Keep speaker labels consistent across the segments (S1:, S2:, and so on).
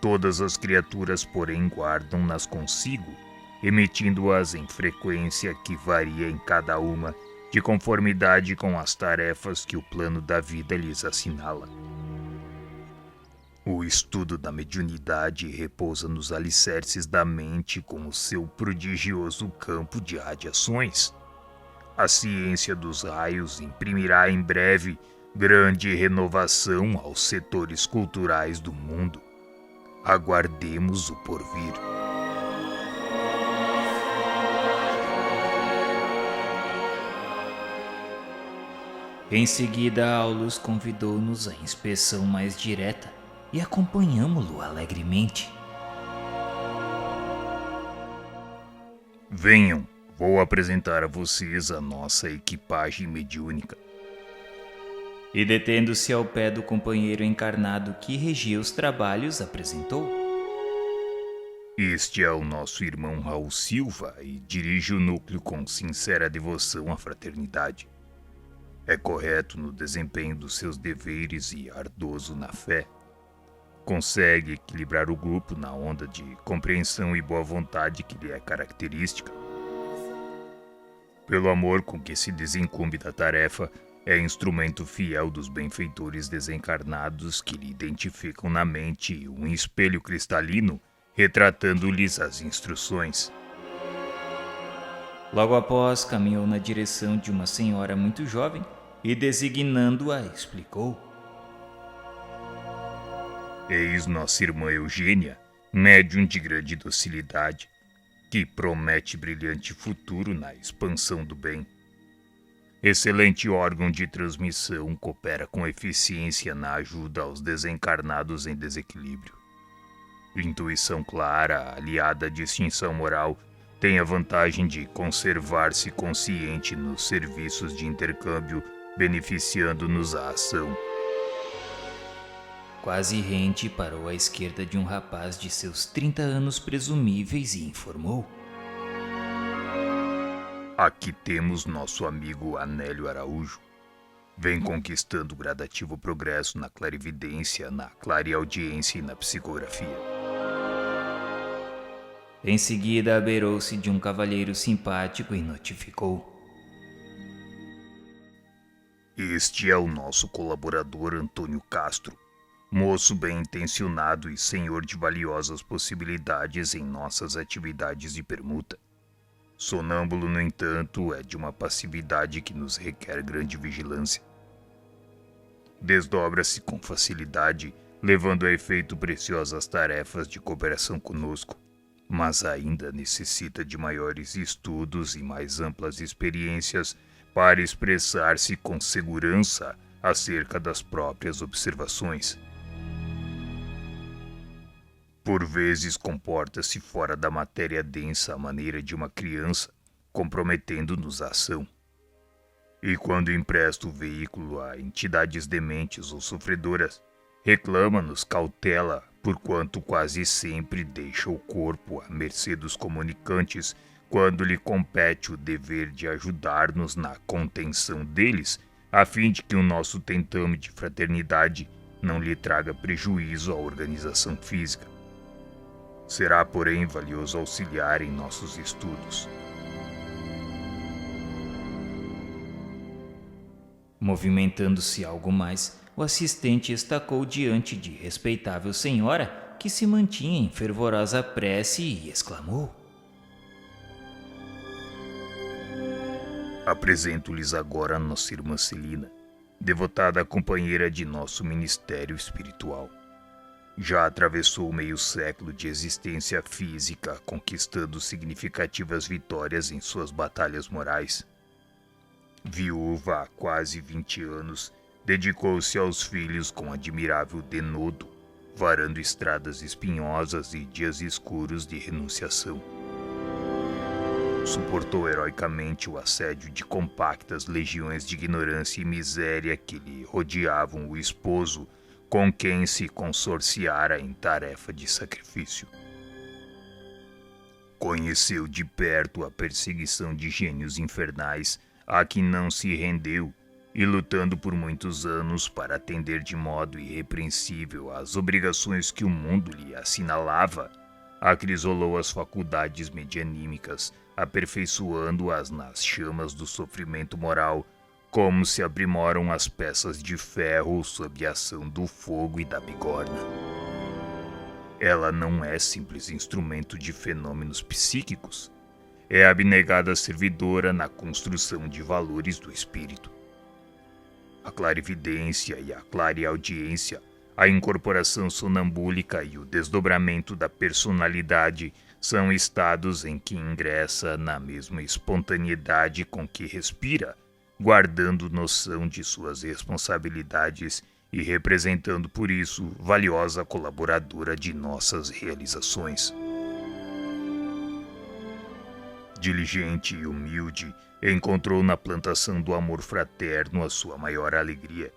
S1: Todas as criaturas, porém, guardam-nas consigo, emitindo-as em frequência que varia em cada uma, de conformidade com as tarefas que o plano da vida lhes assinala. O estudo da mediunidade repousa nos alicerces da mente com o seu prodigioso campo de radiações. A ciência dos raios imprimirá em breve grande renovação aos setores culturais do mundo. Aguardemos o porvir.
S2: Em seguida, Aulus convidou-nos à inspeção mais direta e acompanhamo-lo alegremente.
S1: Venham, vou apresentar a vocês a nossa equipagem mediúnica.
S2: E detendo-se ao pé do companheiro encarnado que regia os trabalhos, apresentou.
S1: Este é o nosso irmão Raul Silva e dirige o núcleo com sincera devoção à fraternidade. É correto no desempenho dos seus deveres e ardoso na fé. Consegue equilibrar o grupo na onda de compreensão e boa vontade que lhe é característica. Pelo amor com que se desincumbe da tarefa, é instrumento fiel dos benfeitores desencarnados que lhe identificam na mente um espelho cristalino, retratando-lhes as instruções.
S2: Logo após, caminhou na direção de uma senhora muito jovem e, designando-a, explicou.
S1: Eis nossa irmã Eugênia, médium de grande docilidade, que promete brilhante futuro na expansão do bem. Excelente órgão de transmissão, coopera com eficiência na ajuda aos desencarnados em desequilíbrio. Intuição clara, aliada à distinção moral, tem a vantagem de conservar-se consciente nos serviços de intercâmbio, beneficiando-nos a ação.
S2: Quase rente, parou à esquerda de um rapaz de seus 30 anos presumíveis e informou.
S1: Aqui temos nosso amigo Anélio Araújo. Vem conquistando gradativo progresso na clarividência, na clareaudiência e na psicografia.
S2: Em seguida, abeirou-se de um cavalheiro simpático e notificou.
S1: Este é o nosso colaborador Antônio Castro, moço bem-intencionado e senhor de valiosas possibilidades em nossas atividades de permuta. Sonâmbulo, no entanto, é de uma passividade que nos requer grande vigilância. Desdobra-se com facilidade, levando a efeito preciosas tarefas de cooperação conosco, mas ainda necessita de maiores estudos e mais amplas experiências para expressar-se com segurança acerca das próprias observações. Por vezes comporta-se fora da matéria densa à maneira de uma criança, comprometendo-nos a ação. E quando empresta o veículo a entidades dementes ou sofredoras, reclama-nos cautela, porquanto quase sempre deixa o corpo à mercê dos comunicantes quando lhe compete o dever de ajudar-nos na contenção deles, a fim de que o nosso tentame de fraternidade não lhe traga prejuízo à organização física. Será, porém, valioso auxiliar em nossos estudos.
S2: Movimentando-se algo mais, o assistente estacou diante de respeitável senhora que se mantinha em fervorosa prece e exclamou.
S1: Apresento-lhes agora nossa irmã Celina, devotada companheira de nosso ministério espiritual. Já atravessou meio século de existência física, conquistando significativas vitórias em suas batalhas morais. Viúva há quase 20 anos, dedicou-se aos filhos com admirável denodo, varando estradas espinhosas e dias escuros de renunciação. Suportou heroicamente o assédio de compactas legiões de ignorância e miséria que lhe rodeavam o esposo, com quem se consorciara em tarefa de sacrifício. Conheceu de perto a perseguição de gênios infernais, a que não se rendeu, e lutando por muitos anos para atender de modo irrepreensível às obrigações que o mundo lhe assinalava, acrisolou as faculdades medianímicas, aperfeiçoando-as nas chamas do sofrimento moral, como se aprimoram as peças de ferro sob a ação do fogo e da bigorna. Ela não é simples instrumento de fenômenos psíquicos, é abnegada servidora na construção de valores do espírito. A clarividência e a clareaudiência, a incorporação sonambúlica e o desdobramento da personalidade são estados em que ingressa na mesma espontaneidade com que respira, guardando noção de suas responsabilidades e representando por isso valiosa colaboradora de nossas realizações. Diligente e humilde, encontrou na plantação do amor fraterno a sua maior alegria,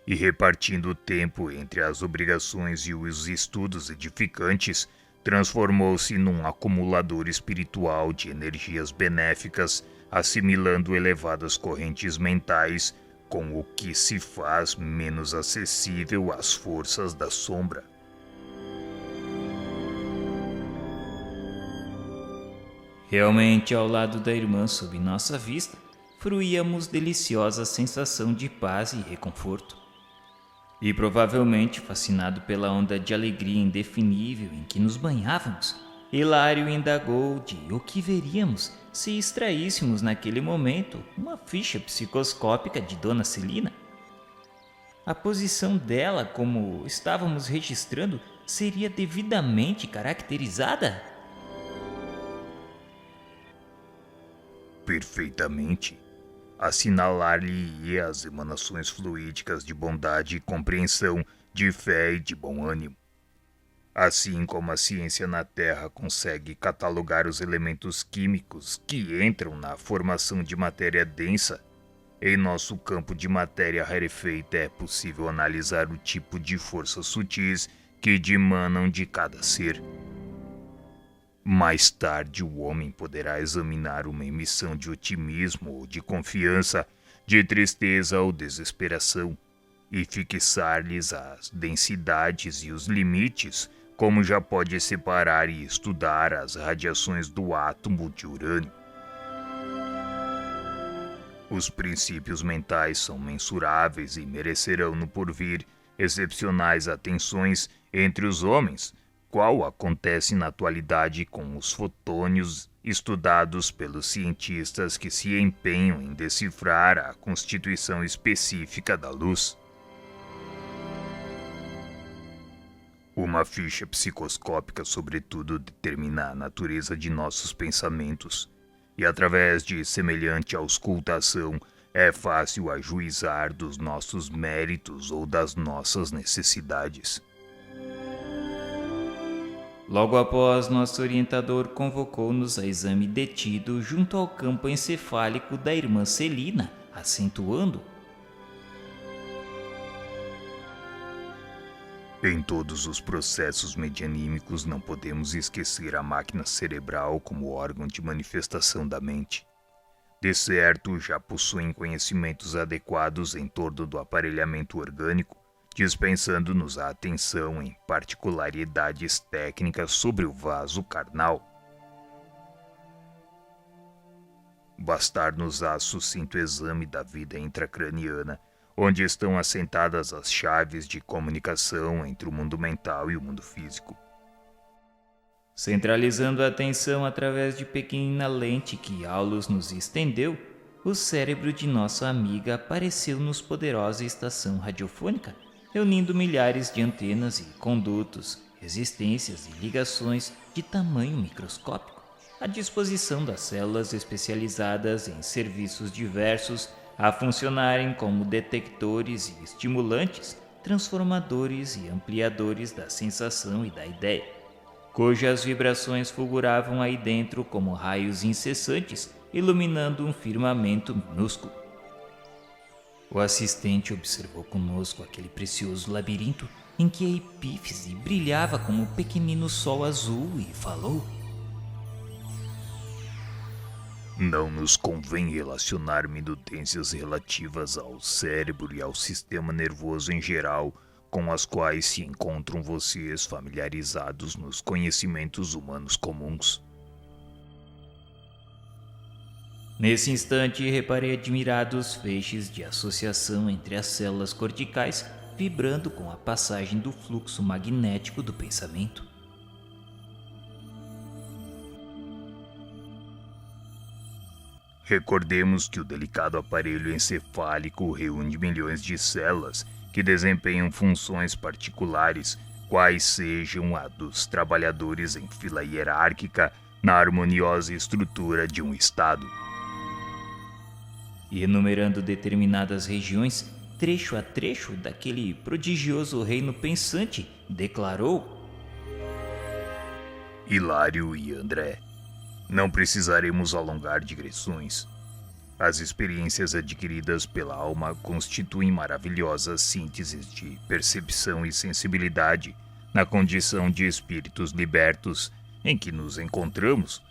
S1: e repartindo o tempo entre as obrigações e os estudos edificantes, transformou-se num acumulador espiritual de energias benéficas, assimilando elevadas correntes mentais, com o que se faz menos acessível às forças da sombra.
S2: Realmente, ao lado da irmã sob nossa vista, fruíamos deliciosa sensação de paz e reconforto. E provavelmente, fascinado pela onda de alegria indefinível em que nos banhávamos, Hilário indagou de o que veríamos se extraíssemos naquele momento uma ficha psicoscópica de Dona Celina. A posição dela, como estávamos registrando, seria devidamente caracterizada?
S1: Perfeitamente. Assinalar-lhe-ia as emanações fluídicas de bondade e compreensão, de fé e de bom ânimo. Assim como a ciência na Terra consegue catalogar os elementos químicos que entram na formação de matéria densa, em nosso campo de matéria rarefeita é possível analisar o tipo de forças sutis que dimanam de cada ser. Mais tarde, o homem poderá examinar uma emissão de otimismo ou de confiança, de tristeza ou desesperação, e fixar-lhes as densidades e os limites, como já pode separar e estudar as radiações do átomo de urânio. Os princípios mentais são mensuráveis e merecerão no porvir excepcionais atenções entre os homens, qual acontece na atualidade com os fotônios estudados pelos cientistas que se empenham em decifrar a constituição específica da luz. Uma ficha psicoscópica, sobretudo, determina a natureza de nossos pensamentos, e através de semelhante auscultação é fácil ajuizar dos nossos méritos ou das nossas necessidades.
S2: Logo após, nosso orientador convocou-nos a exame detido junto ao campo encefálico da irmã Celina, acentuando:
S1: Em todos os processos medianímicos não podemos esquecer a máquina cerebral como órgão de manifestação da mente. De certo, já possuem conhecimentos adequados em torno do aparelhamento orgânico, dispensando-nos a atenção em particularidades técnicas sobre o vaso carnal. Bastar-nos-á sucinto exame da vida intracraniana, onde estão assentadas as chaves de comunicação entre o mundo mental e o mundo físico.
S2: Centralizando a atenção através de pequena lente que Aulus nos estendeu, o cérebro de nossa amiga apareceu-nos poderosa estação radiofônica, reunindo milhares de antenas e condutos, resistências e ligações de tamanho microscópico, à disposição das células especializadas em serviços diversos a funcionarem como detectores e estimulantes, transformadores e ampliadores da sensação e da ideia, cujas vibrações fulguravam aí dentro como raios incessantes, iluminando um firmamento minúsculo. O assistente observou conosco aquele precioso labirinto em que a epífise brilhava como um pequenino sol azul e falou:
S1: Não nos convém relacionar minudências relativas ao cérebro e ao sistema nervoso em geral, com as quais se encontram vocês familiarizados nos conhecimentos humanos comuns.
S2: Nesse instante, reparei admirados feixes de associação entre as células corticais, vibrando com a passagem do fluxo magnético do pensamento.
S1: Recordemos que o delicado aparelho encefálico reúne milhões de células que desempenham funções particulares, quais sejam a dos trabalhadores em fila hierárquica na harmoniosa estrutura de um Estado.
S2: E enumerando determinadas regiões, trecho a trecho daquele prodigioso reino pensante, declarou:
S1: Hilário e André, não precisaremos alongar digressões. As experiências adquiridas pela alma constituem maravilhosas sínteses de percepção e sensibilidade na condição de espíritos libertos em que nos encontramos,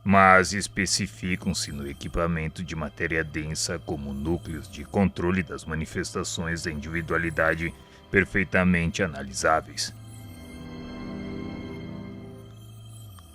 S1: mas especificam-se no equipamento de matéria densa como núcleos de controle das manifestações da individualidade perfeitamente analisáveis.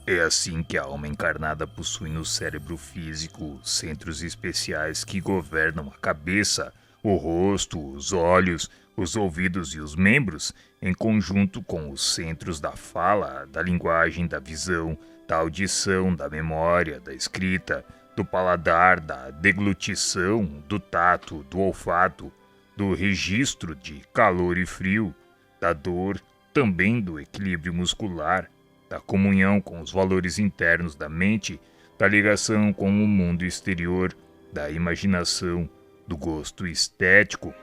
S1: É assim que a alma encarnada possui no cérebro físico centros especiais que governam a cabeça, o rosto, os olhos, os ouvidos e os membros, em conjunto com os centros da fala, da linguagem, da visão, da audição, da memória, da escrita, do paladar, da deglutição, do tato, do olfato, do registro de calor e frio, da dor, também do equilíbrio muscular, da comunhão com os valores internos da mente, da ligação com o mundo exterior, da imaginação, do gosto estético,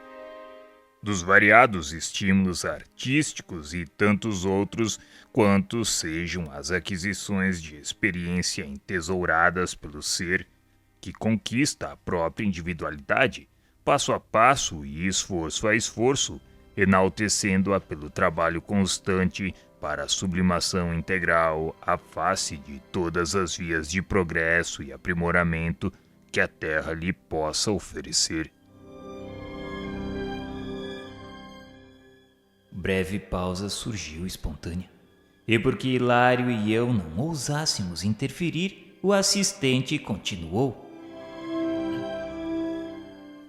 S1: dos variados estímulos artísticos e tantos outros quantos sejam as aquisições de experiência entesouradas pelo ser que conquista a própria individualidade, passo a passo e esforço a esforço, enaltecendo-a pelo trabalho constante para a sublimação integral à face de todas as vias de progresso e aprimoramento que a Terra lhe possa oferecer.
S2: Breve pausa surgiu espontânea. E porque Hilário e eu não ousássemos interferir, o assistente continuou: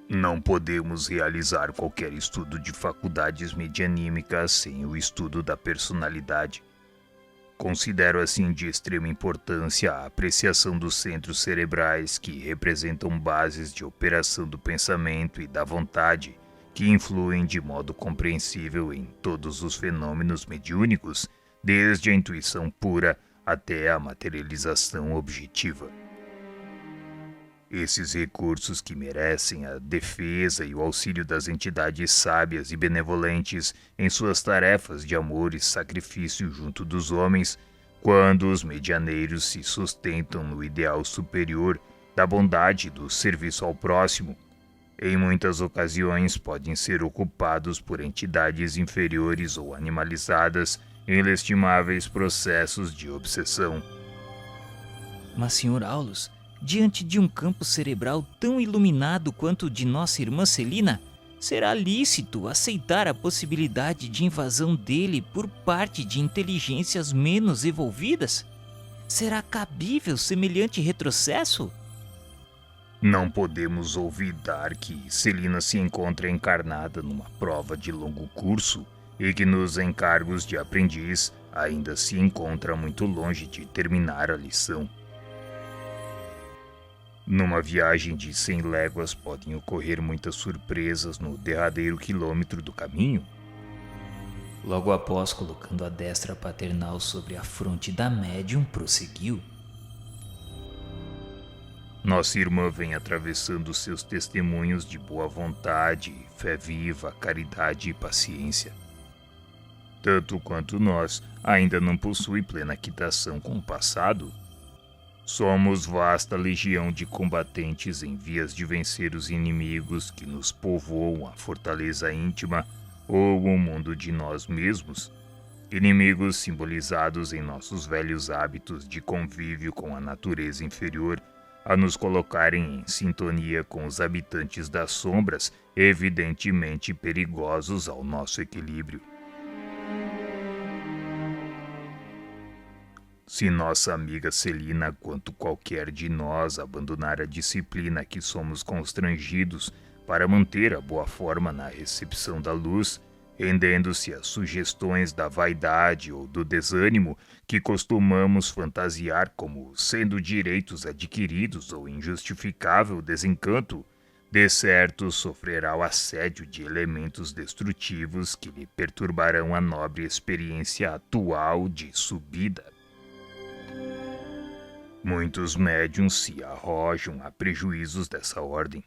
S1: Não podemos realizar qualquer estudo de faculdades medianímicas sem o estudo da personalidade. Considero assim de extrema importância a apreciação dos centros cerebrais que representam bases de operação do pensamento e da vontade, que influem de modo compreensível em todos os fenômenos mediúnicos, desde a intuição pura até a materialização objetiva. Esses recursos que merecem a defesa e o auxílio das entidades sábias e benevolentes em suas tarefas de amor e sacrifício junto dos homens, quando os medianeiros se sustentam no ideal superior da bondade e do serviço ao próximo, em muitas ocasiões podem ser ocupados por entidades inferiores ou animalizadas em inestimáveis processos de obsessão.
S2: Mas, Sr. Aulus, diante de um campo cerebral tão iluminado quanto o de nossa irmã Celina, será lícito aceitar a possibilidade de invasão dele por parte de inteligências menos evolvidas? Será cabível semelhante retrocesso?
S1: Não podemos olvidar que Celina se encontra encarnada numa prova de longo curso e que nos encargos de aprendiz ainda se encontra muito longe de terminar a lição. Numa viagem de 100 léguas podem ocorrer muitas surpresas no derradeiro quilômetro do caminho.
S2: Logo após, colocando a destra paternal sobre a fronte da médium, prosseguiu:
S1: Nossa irmã vem atravessando seus testemunhos de boa vontade, fé viva, caridade e paciência. Tanto quanto nós, ainda não possui plena quitação com o passado. Somos vasta legião de combatentes em vias de vencer os inimigos que nos povoam a fortaleza íntima ou o mundo de nós mesmos. Inimigos simbolizados em nossos velhos hábitos de convívio com a natureza inferior, a nos colocarem em sintonia com os habitantes das sombras, evidentemente perigosos ao nosso equilíbrio. Se nossa amiga Celina, quanto qualquer de nós, abandonar a disciplina a que somos constrangidos para manter a boa forma na recepção da luz, rendendo-se às sugestões da vaidade ou do desânimo que costumamos fantasiar como sendo direitos adquiridos ou injustificável desencanto, de certo sofrerá o assédio de elementos destrutivos que lhe perturbarão a nobre experiência atual de subida. Muitos médiuns se arrojam a prejuízos dessa ordem.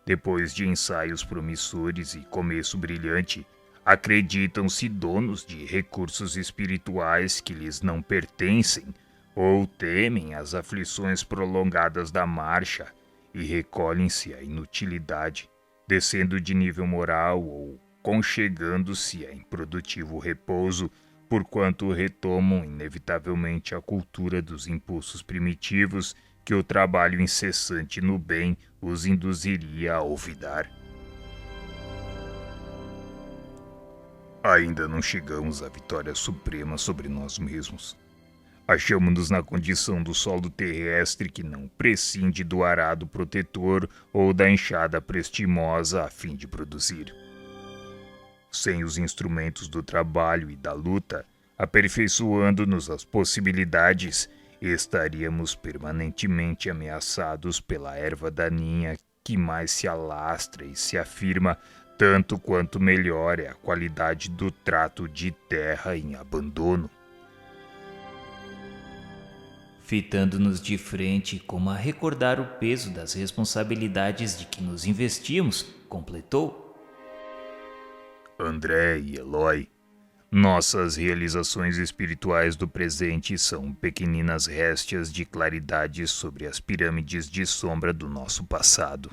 S1: Depois de ensaios promissores e começo brilhante, acreditam-se donos de recursos espirituais que lhes não pertencem ou temem as aflições prolongadas da marcha e recolhem-se à inutilidade, descendo de nível moral ou conchegando-se a improdutivo repouso, porquanto retomam inevitavelmente a cultura dos impulsos primitivos que o trabalho incessante no bem os induziria a olvidar. Ainda não chegamos à vitória suprema sobre nós mesmos. Achamo-nos na condição do solo terrestre que não prescinde do arado protetor ou da enxada prestimosa a fim de produzir. Sem os instrumentos do trabalho e da luta, aperfeiçoando-nos as possibilidades, estaríamos permanentemente ameaçados pela erva daninha que mais se alastra e se afirma, tanto quanto melhor é a qualidade do trato de terra em abandono.
S2: Fitando-nos de frente como a recordar o peso das responsabilidades de que nos investimos, completou.
S1: André e Eloy, nossas realizações espirituais do presente são pequeninas réstias de claridade sobre as pirâmides de sombra do nosso passado.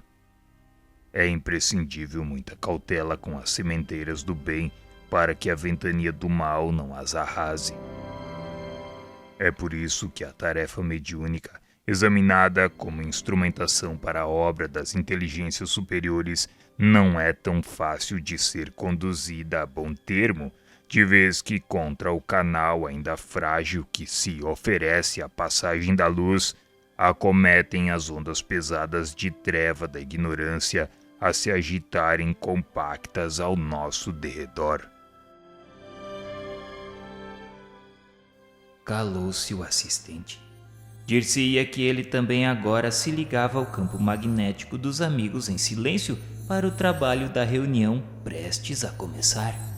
S1: É imprescindível muita cautela com as sementeiras do bem para que a ventania do mal não as arrase. É por isso que a tarefa mediúnica, examinada como instrumentação para a obra das inteligências superiores, não é tão fácil de ser conduzida a bom termo, de vez que contra o canal ainda frágil que se oferece à passagem da luz, acometem as ondas pesadas de treva da ignorância a se agitarem compactas ao nosso derredor.
S2: Calou-se o assistente. Dir-se-ia que ele também agora se ligava ao campo magnético dos amigos em silêncio para o trabalho da reunião prestes a começar.